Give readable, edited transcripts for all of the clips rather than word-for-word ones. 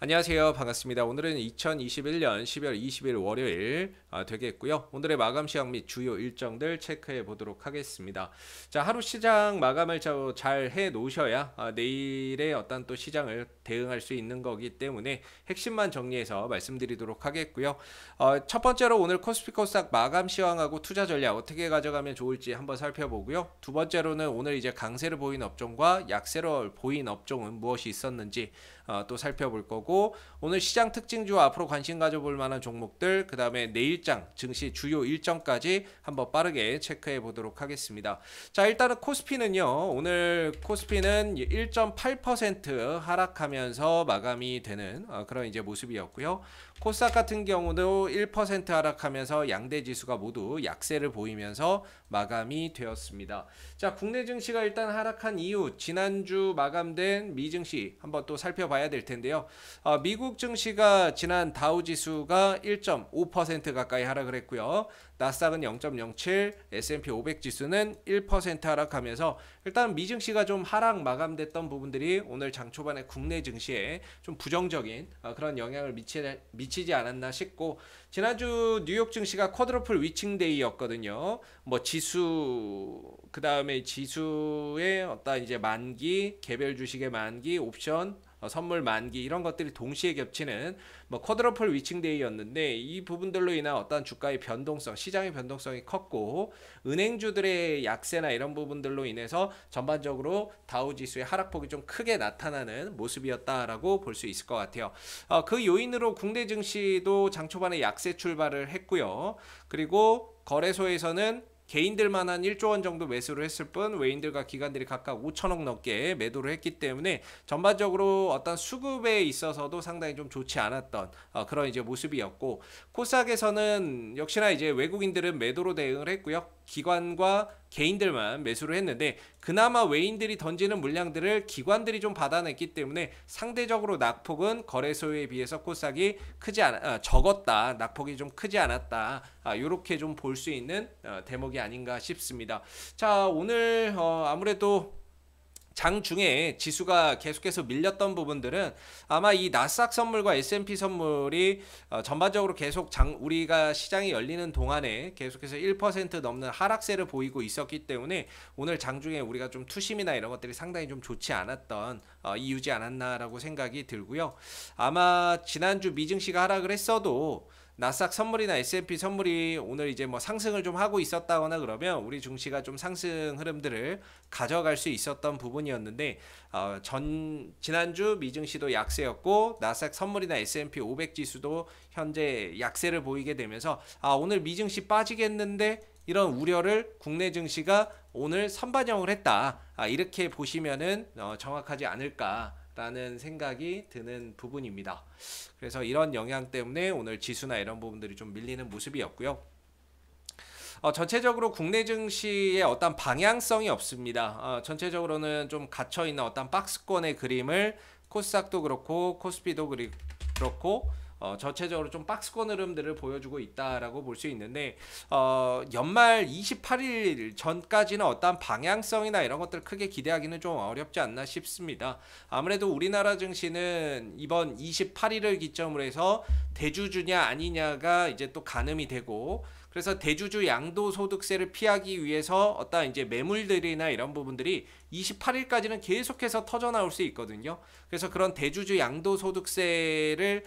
안녕하세요. 반갑습니다. 오늘은 2021년 12월 20일 월요일 되겠고요. 오늘의 마감 시황 및 주요 일정들 체크해 보도록 하겠습니다. 자, 하루 시장 마감을 잘 해 놓으셔야 내일의 어떤 또 시장을 대응할 수 있는 거기 때문에 핵심만 정리해서 말씀드리도록 하겠고요. 첫 번째로 오늘 코스피 코스닥 마감 시황하고 투자 전략 어떻게 가져가면 좋을지 한번 살펴보고요. 두 번째로는 오늘 이제 강세를 보인 업종과 약세를 보인 업종은 무엇이 있었는지 또 살펴볼 거고, 오늘 시장 특징주 앞으로 관심 가져볼 만한 종목들, 그 다음에 내일장 증시 주요 일정까지 한번 빠르게 체크해 보도록 하겠습니다. 자, 일단은 코스피는요, 오늘 코스피는 1.8% 하락하면서 마감이 되는 그런 이제 모습이었고요. 코스닥 같은 경우도 1% 하락하면서 양대 지수가 모두 약세를 보이면서 마감이 되었습니다. 자, 국내 증시가 일단 하락한 이유, 지난주 마감된 미 증시 한번 또 살펴봐야 될 텐데요. 미국 증시가 지난 다우 지수가 1.5% 가까이 하락을 했고요. 나스닥은 0.07, S&P 500 지수는 1% 하락하면서 일단 미 증시가 좀 하락 마감됐던 부분들이 오늘 장 초반에 국내 증시에 좀 부정적인 그런 영향을 미치지 않았나 싶고, 지난주 뉴욕 증시가 쿼드러플 위칭데이였거든요. 뭐 지수, 그 다음에 지수의 어떤 이제 만기, 개별 주식의 만기, 옵션 선물 만기 이런 것들이 동시에 겹치는 뭐 쿼드러플 위칭데이였는데, 이 부분들로 인한 어떤 주가의 변동성, 시장의 변동성이 컸고, 은행주들의 약세나 이런 부분들로 인해서 전반적으로 다우 지수의 하락폭이 좀 크게 나타나는 모습이었다라고 볼 수 있을 것 같아요. 그 요인으로 국내 증시도 장 초반에 약세 출발을 했고요. 그리고 거래소에서는 개인들만 한 1조 원 정도 매수를 했을 뿐 외인들과 기관들이 각각 5천억 넘게 매도를 했기 때문에 전반적으로 어떤 수급에 있어서도 상당히 좀 좋지 않았던 그런 이제 모습이었고, 코스닥에서는 역시나 이제 외국인들은 매도로 대응을 했고요. 기관과 개인들만 매수를 했는데, 그나마 외인들이 던지는 물량들을 기관들이 좀 받아냈기 때문에 상대적으로 낙폭은 거래소에 비해서 코스닥이 적었다, 낙폭이 좀 크지 않았다, 이렇게 좀 볼 수 있는 대목이 아닌가 싶습니다. 자, 오늘 아무래도 장 중에 지수가 계속해서 밀렸던 부분들은 아마 이 나스닥 선물과 S&P 선물이 전반적으로 계속 우리가 시장이 열리는 동안에 계속해서 1% 넘는 하락세를 보이고 있었기 때문에 오늘 장 중에 우리가 좀 투심이나 이런 것들이 상당히 좀 좋지 않았던 이유지 않았나라고 생각이 들고요. 아마 지난주 미증시가 하락을 했어도 나스닥 선물이나 S&P 선물이 오늘 이제 뭐 상승을 좀 하고 있었다거나 그러면 우리 증시가 좀 상승 흐름들을 가져갈 수 있었던 부분이었는데, 지난주 미증시도 약세였고 나스닥 선물이나 S&P 500 지수도 현재 약세를 보이게 되면서 오늘 미증시 빠지겠는데, 이런 우려를 국내 증시가 오늘 선반영을 했다, 이렇게 보시면은 정확하지 않을까 라는 생각이 드는 부분입니다. 그래서 이런 영향 때문에 오늘 지수나 이런 부분들이 좀 밀리는 모습이었고요. 전체적으로 국내 증시의 어떤 방향성이 없습니다. 전체적으로는 좀 갇혀있는 어떤 박스권의 그림을 코스닥도 그렇고 코스피도 그렇고 전체적으로 좀 박스권 흐름들을 보여주고 있다라고 볼 수 있는데, 연말 28일 전까지는 어떤 방향성이나 이런 것들을 크게 기대하기는 좀 어렵지 않나 싶습니다. 아무래도 우리나라 증시는 이번 28일을 기점으로 해서 대주주냐 아니냐가 이제 또 가늠이 되고, 그래서 대주주 양도소득세를 피하기 위해서 어떤 이제 매물들이나 이런 부분들이 28일까지는 계속해서 터져나올 수 있거든요. 그래서 그런 대주주 양도소득세를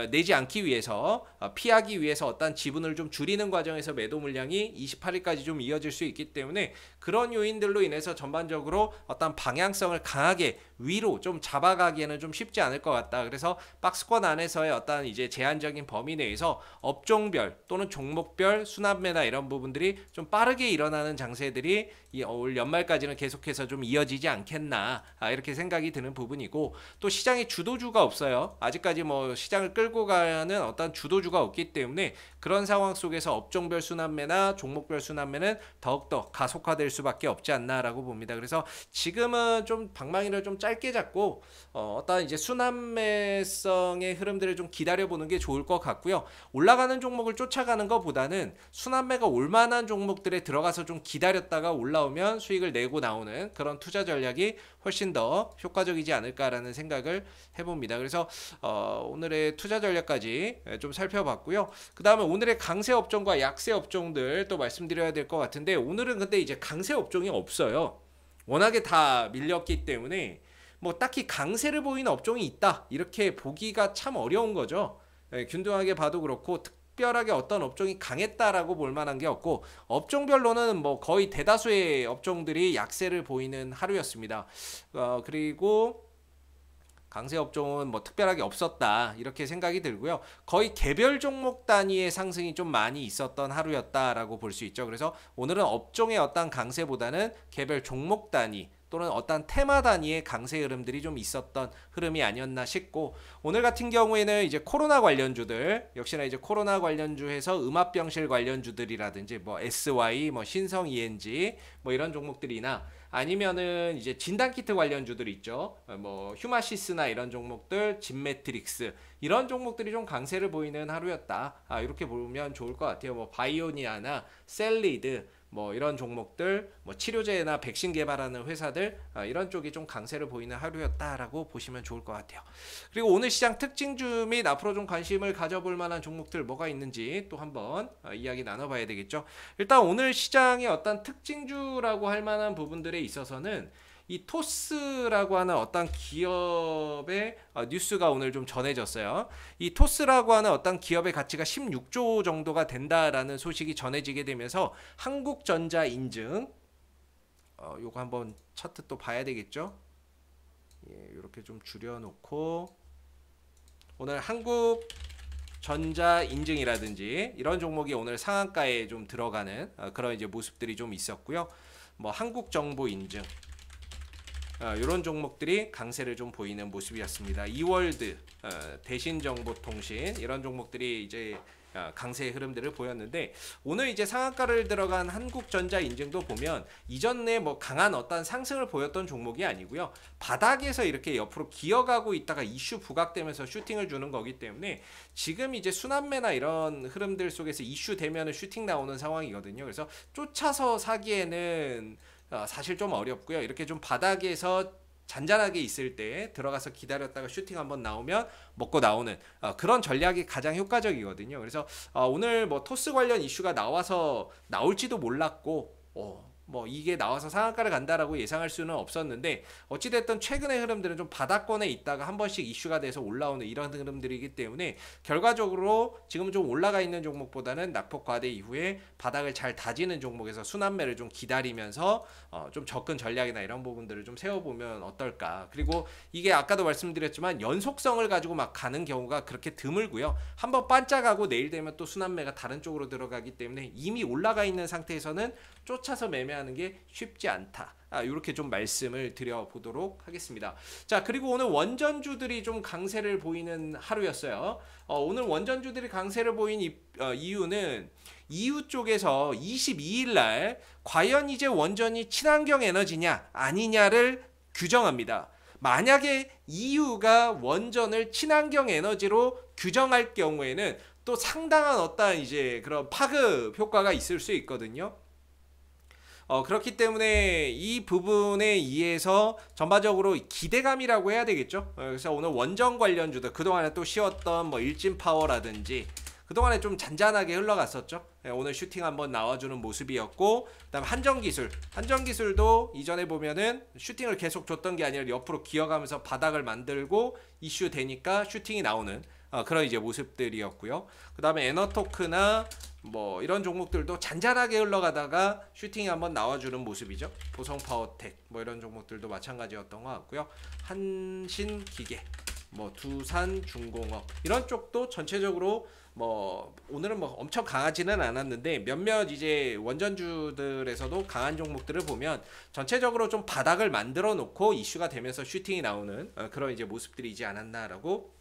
내지 않기 위해서, 피하기 위해서 어떤 지분을 좀 줄이는 과정에서 매도 물량이 28일까지 좀 이어질 수 있기 때문에, 그런 요인들로 인해서 전반적으로 어떤 방향성을 강하게 위로 좀 잡아가기에는 좀 쉽지 않을 것 같다. 그래서 박스권 안에서의 어떤 이제 제한적인 범위 내에서 업종별 또는 종목별 순환매나 이런 부분들이 좀 빠르게 일어나는 장세들이 올 연말까지는 계속해서 좀 이어지지 않겠나, 이렇게 생각이 드는 부분이고, 또 시장에 주도주가 없어요. 아직까지 뭐 시장을 끌고 가는 어떤 주도주가 없기 때문에 그런 상황 속에서 업종별 순환매나 종목별 순환매는 더욱더 가속화될 수밖에 없지 않나라고 봅니다. 그래서 지금은 좀 방망이를 좀 짧게 잡고 어떤 이제 순환매성의 흐름들을 좀 기다려보는 게 좋을 것 같고요. 올라가는 종목을 쫓아가는 것보다는 순환매가 올만한 종목들에 들어가서 좀 기다렸다가 올라오면 수익을 내고 나오는 그런 그런 투자 전략이 훨씬 더 효과적이지 않을까라는 생각을 해봅니다. 그래서 오늘의 투자 전략까지 좀 살펴봤고요. 그 다음에 오늘의 강세 업종과 약세 업종들 또 말씀드려야 될 것 같은데, 오늘은 근데 이제 강세 업종이 없어요. 워낙에 다 밀렸기 때문에 뭐 딱히 강세를 보이는 업종이 있다 이렇게 보기가 참 어려운 거죠. 균등하게 봐도 그렇고 특별하게 어떤 업종이 강했다라고 볼 만한 게 없고, 업종별로는 뭐 거의 대다수의 업종들이 약세를 보이는 하루였습니다. 그리고 강세 업종은 뭐 특별하게 없었다 이렇게 생각이 들고요. 거의 개별 종목 단위의 상승이 좀 많이 있었던 하루였다라고 볼 수 있죠. 그래서 오늘은 업종의 어떤 강세보다는 개별 종목 단위 또는 어떤 테마 단위의 강세 흐름들이 좀 있었던 흐름이 아니었나 싶고, 오늘 같은 경우에는 이제 코로나 관련주들, 역시나 이제 코로나 관련주에서 음압병실 관련주들이라든지 뭐 SY, 뭐 신성 ENG 뭐 이런 종목들이나, 아니면은 이제 진단키트 관련주들 있죠. 뭐 휴마시스나 이런 종목들, 진매트릭스 이런 종목들이 좀 강세를 보이는 하루였다. 이렇게 보면 좋을 것 같아요. 뭐 바이오니아나 셀리드 뭐 이런 종목들, 뭐 치료제나 백신 개발하는 회사들, 이런 쪽이 좀 강세를 보이는 하루였다라고 보시면 좋을 것 같아요. 그리고 오늘 시장 특징주 및 앞으로 좀 관심을 가져볼 만한 종목들 뭐가 있는지 또 한번 이야기 나눠봐야 되겠죠. 일단 오늘 시장의 어떤 특징주라고 할 만한 부분들에 있어서는 이 토스라고 하는 어떤 기업의 뉴스가 오늘 좀 전해졌어요. 이 토스라고 하는 어떤 기업의 가치가 16조 정도가 된다라는 소식이 전해지게 되면서 한국전자 인증, 요거 한번 차트 또 봐야 되겠죠. 예, 이렇게 좀 줄여놓고 오늘 한국전자 인증이라든지 이런 종목이 오늘 상한가에 좀 들어가는 그런 이제 모습들이 좀 있었고요. 뭐 한국정보 인증, 이런 종목들이 강세를 좀 보이는 모습이었습니다. 이월드, 대신정보통신 이런 종목들이 이제 강세의 흐름들을 보였는데, 오늘 이제 상한가를 들어간 한국전자 인증도 보면 이전에 뭐 강한 어떤 상승을 보였던 종목이 아니고요. 바닥에서 이렇게 옆으로 기어가고 있다가 이슈 부각되면서 슈팅을 주는 거기 때문에 지금 이제 순환매나 이런 흐름들 속에서 이슈 되면은 슈팅 나오는 상황이거든요. 그래서 쫓아서 사기에는 사실 좀 어렵고요. 이렇게 좀 바닥에서 잔잔하게 있을 때 들어가서 기다렸다가 슈팅 한번 나오면 먹고 나오는 그런 전략이 가장 효과적이거든요. 그래서 오늘 뭐 토스 관련 이슈가 나올지도 몰랐고, 뭐 이게 나와서 상한가를 간다라고 예상할 수는 없었는데, 어찌됐든 최근의 흐름들은 좀 바닥권에 있다가 한 번씩 이슈가 돼서 올라오는 이런 흐름들이기 때문에 결과적으로 지금 좀 올라가 있는 종목보다는 낙폭 과대 이후에 바닥을 잘 다지는 종목에서 순환매를 좀 기다리면서 좀 접근 전략이나 이런 부분들을 좀 세워보면 어떨까. 그리고 이게 아까도 말씀드렸지만 연속성을 가지고 막 가는 경우가 그렇게 드물고요. 한번 반짝하고 내일 되면 또 순환매가 다른 쪽으로 들어가기 때문에 이미 올라가 있는 상태에서는 쫓아서 매매하는 게 쉽지 않다. 이렇게 좀 말씀을 드려보도록 하겠습니다. 자, 그리고 오늘 원전주들이 좀 강세를 보이는 하루였어요. 오늘 원전주들이 강세를 보인 이유는 EU 쪽에서 22일 날 과연 이제 원전이 친환경 에너지냐 아니냐를 규정합니다. 만약에 EU가 원전을 친환경 에너지로 규정할 경우에는 또 상당한 어떤 이제 그런 파급 효과가 있을 수 있거든요. 그렇기 때문에 이 부분에 의해서 전반적으로 기대감이라고 해야 되겠죠. 그래서 오늘 원전 관련주들, 그동안에 또 쉬었던 뭐 일진파워라든지 그동안에 좀 잔잔하게 흘러갔었죠. 오늘 슈팅 한번 나와주는 모습이었고, 그다음 한전기술도 이전에 보면은 슈팅을 계속 줬던 게 아니라 옆으로 기어가면서 바닥을 만들고 이슈 되니까 슈팅이 나오는 그런 이제 모습들이었고요. 그 다음에 에너토크나 뭐 이런 종목들도 잔잔하게 흘러가다가 슈팅이 한번 나와주는 모습이죠. 보성파워텍 뭐 이런 종목들도 마찬가지였던 것 같고요. 한신기계, 뭐 두산중공업 이런 쪽도 전체적으로 뭐 오늘은 뭐 엄청 강하지는 않았는데 몇몇 이제 원전주들에서도 강한 종목들을 보면 전체적으로 좀 바닥을 만들어 놓고 이슈가 되면서 슈팅이 나오는 그런 이제 모습들이지 않았나라고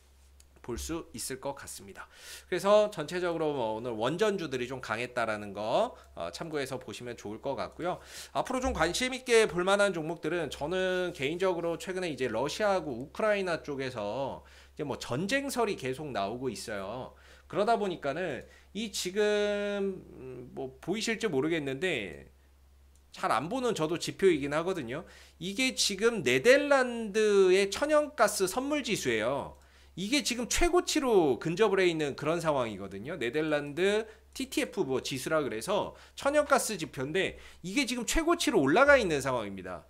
볼 수 있을 것 같습니다. 그래서 전체적으로 뭐 오늘 원전주들이 좀 강했다라는 거 참고해서 보시면 좋을 것 같고요. 앞으로 좀 관심 있게 볼 만한 종목들은 저는 개인적으로 최근에 이제 러시아하고 우크라이나 쪽에서 이제 뭐 전쟁설이 계속 나오고 있어요. 그러다 보니까는 이 지금 뭐 보이실지 모르겠는데 잘 안 보는 저도 지표이긴 하거든요. 이게 지금 네덜란드의 천연가스 선물 지수예요. 이게 지금 최고치로 근접을 해 있는 그런 상황이거든요. 네덜란드 TTF 뭐 지수라 그래서 천연가스 지표인데 이게 지금 최고치로 올라가 있는 상황입니다.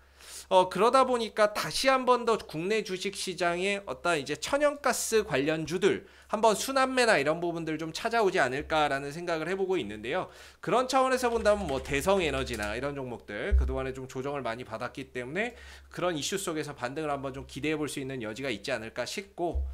그러다 보니까 다시 한 번 더 국내 주식 시장에 어떤 이제 천연가스 관련주들 한번 순환매나 이런 부분들 좀 찾아오지 않을까라는 생각을 해보고 있는데요. 그런 차원에서 본다면 뭐 대성에너지나 이런 종목들 그동안에 좀 조정을 많이 받았기 때문에 그런 이슈 속에서 반등을 한번 좀 기대해 볼 수 있는 여지가 있지 않을까 싶고,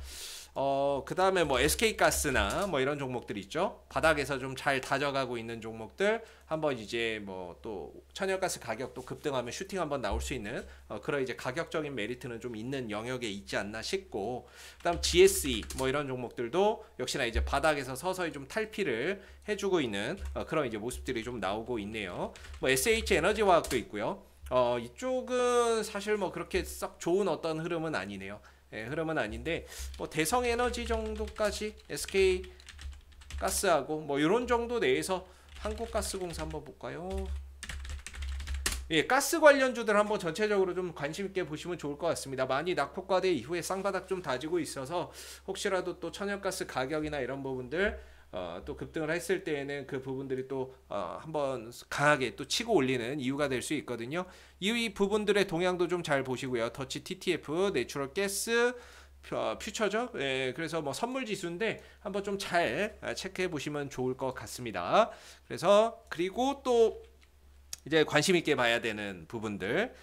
그 다음에 뭐 SK가스나 뭐 이런 종목들 있죠. 바닥에서 좀 잘 다져가고 있는 종목들 한번 이제 뭐 또 천연가스 가격도 급등하면 슈팅 한번 나올 수 있는 그런 이제 가격적인 메리트는 좀 있는 영역에 있지 않나 싶고, 그다음 GSE 뭐 이런 종목들도 역시나 이제 바닥에서 서서히 좀 탈피를 해주고 있는 그런 이제 모습들이 좀 나오고 있네요. 뭐 SH 에너지화학도 있고요. 이쪽은 사실 뭐 그렇게 썩 좋은 어떤 흐름은 아니네요. 예, 흐름은 아닌데 뭐 대성에너지 정도까지 SK 가스하고 뭐 이런 정도 내에서 한국가스공사 한번 볼까요? 예, 가스 관련주들 한번 전체적으로 좀 관심 있게 보시면 좋을 것 같습니다. 많이 낙폭과대 이후에 쌍바닥 좀 다지고 있어서 혹시라도 또 천연가스 가격이나 이런 부분들 또 급등을 했을 때에는 그 부분들이 또 한번 강하게 또 치고 올리는 이유가 될 수 있거든요. 이 부분들의 동향도 좀 잘 보시고요. 더치 TTF, 내추럴 가스, 퓨처죠. 예, 그래서 뭐 선물 지수인데 한번 좀 잘 체크해 보시면 좋을 것 같습니다. 그래서 그리고 또 이제 관심 있게 봐야 되는 부분들.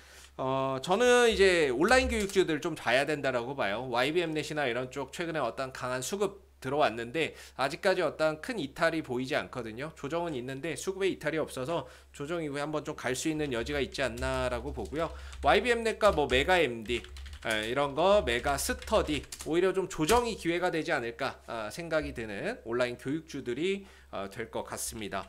저는 이제 온라인 교육주들 좀 봐야 된다라고 봐요. YBM넷이나 이런 쪽 최근에 어떤 강한 수급 들어왔는데 아직까지 어떤 큰 이탈이 보이지 않거든요. 조정은 있는데 수급에 이탈이 없어서 조정 이후에 한번 좀 갈 수 있는 여지가 있지 않나라고 보고요. YBM넷과 뭐 메가MD 이런 거 메가 스터디 오히려 좀 조정이 기회가 되지 않을까 생각이 드는 온라인 교육주들이 될 것 같습니다.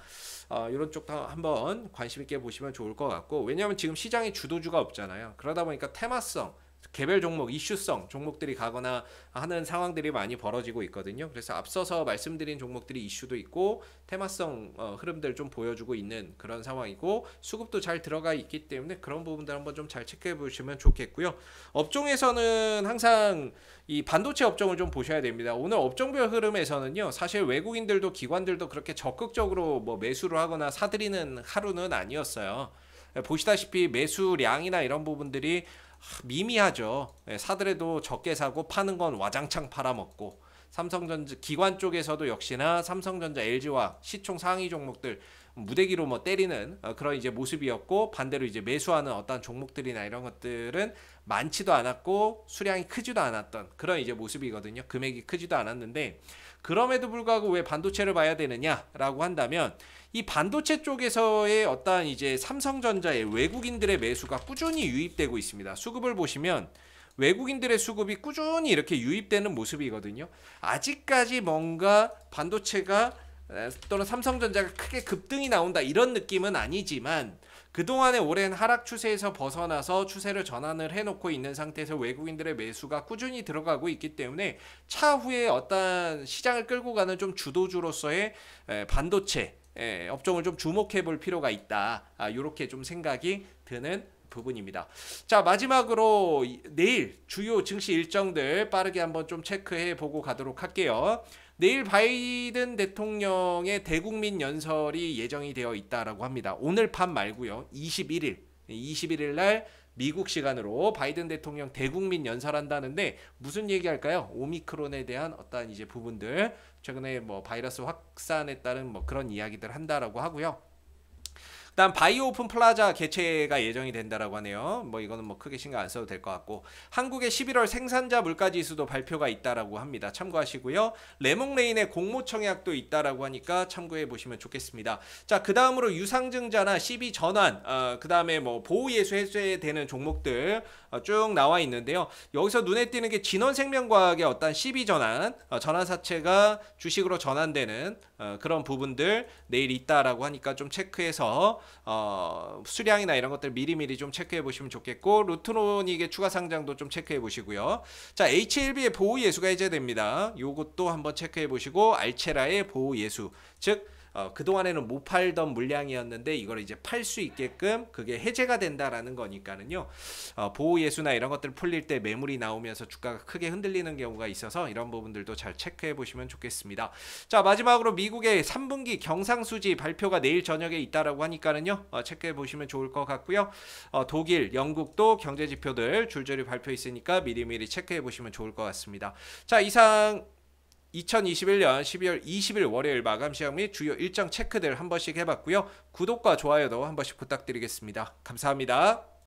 이런 쪽도 한번 관심 있게 보시면 좋을 것 같고, 왜냐하면 지금 시장에 주도주가 없잖아요. 그러다 보니까 테마성 개별 종목, 이슈성 종목들이 가거나 하는 상황들이 많이 벌어지고 있거든요. 그래서 앞서서 말씀드린 종목들이 이슈도 있고 테마성 흐름들 좀 보여주고 있는 그런 상황이고 수급도 잘 들어가 있기 때문에 그런 부분들 한번 좀 잘 체크해 보시면 좋겠고요. 업종에서는 항상 이 반도체 업종을 좀 보셔야 됩니다. 오늘 업종별 흐름에서는요, 사실 외국인들도 기관들도 그렇게 적극적으로 뭐 매수를 하거나 사들이는 하루는 아니었어요. 보시다시피 매수량이나 이런 부분들이 미미하죠. 사더라도 적게 사고 파는 건 와장창 팔아먹고, 삼성전자 기관 쪽에서도 역시나 삼성전자, LG와 시총 상위 종목들 무대기로 뭐 때리는 그런 이제 모습이었고, 반대로 이제 매수하는 어떤 종목들이나 이런 것들은 많지도 않았고 수량이 크지도 않았던 그런 이제 모습이거든요. 금액이 크지도 않았는데 그럼에도 불구하고 왜 반도체를 봐야 되느냐라고 한다면, 이 반도체 쪽에서의 어떤 이제 삼성전자의 외국인들의 매수가 꾸준히 유입되고 있습니다. 수급을 보시면 외국인들의 수급이 꾸준히 이렇게 유입되는 모습이거든요. 아직까지 뭔가 반도체가 또는 삼성전자가 크게 급등이 나온다 이런 느낌은 아니지만, 그동안의 오랜 하락 추세에서 벗어나서 추세를 전환을 해놓고 있는 상태에서 외국인들의 매수가 꾸준히 들어가고 있기 때문에 차후에 어떤 시장을 끌고 가는 좀 주도주로서의 반도체 업종을 좀 주목해 볼 필요가 있다. 이렇게 좀 생각이 드는 부분입니다. 자, 마지막으로 내일 주요 증시 일정들 빠르게 한번 좀 체크해 보고 가도록 할게요. 내일 바이든 대통령의 대국민 연설이 예정이 되어 있다라고 합니다. 오늘 밤 말고요. 21일 날 미국 시간으로 바이든 대통령 대국민 연설한다는데 무슨 얘기할까요? 오미크론에 대한 어떤 이제 부분들, 최근에 뭐 바이러스 확산에 따른 뭐 그런 이야기들 한다라고 하고요. 일단 바이오 오픈 플라자 개최가 예정이 된다라고 하네요. 뭐 이거는 뭐 크게 신경 안 써도 될 것 같고, 한국의 11월 생산자 물가 지수도 발표가 있다라고 합니다. 참고하시고요. 레몽레인의 공모 청약도 있다라고 하니까 참고해 보시면 좋겠습니다. 자, 그 다음으로 유상증자나 CB 전환, 그 다음에 뭐 보호예수 해제되는 종목들 쭉 나와 있는데요. 여기서 눈에 띄는 게 진원생명과학의 어떤 CB 전환, 전환사채가 주식으로 전환되는 그런 부분들 내일 있다라고 하니까 좀 체크해서 수량이나 이런 것들 미리미리 좀 체크해 보시면 좋겠고, 루트로닉의 추가 상장도 좀 체크해 보시고요. 자, HLB의 보호 예수가 해제됩니다. 요것도 한번 체크해 보시고, 알체라의 보호 예수, 즉 그동안에는 못 팔던 물량이었는데 이걸 이제 팔 수 있게끔 그게 해제가 된다라는 거니까는요. 보호 예수나 이런 것들 풀릴 때 매물이 나오면서 주가가 크게 흔들리는 경우가 있어서 이런 부분들도 잘 체크해 보시면 좋겠습니다. 자, 마지막으로 미국의 3분기 경상수지 발표가 내일 저녁에 있다라고 하니까는요. 체크해 보시면 좋을 것 같고요. 독일, 영국도 경제 지표들 줄줄이 발표 있으니까 미리미리 체크해 보시면 좋을 것 같습니다. 자, 이상 2021년 12월 20일 월요일 마감 시황 및 주요 일정 체크들 한 번씩 해봤고요. 구독과 좋아요도 한 번씩 부탁드리겠습니다. 감사합니다.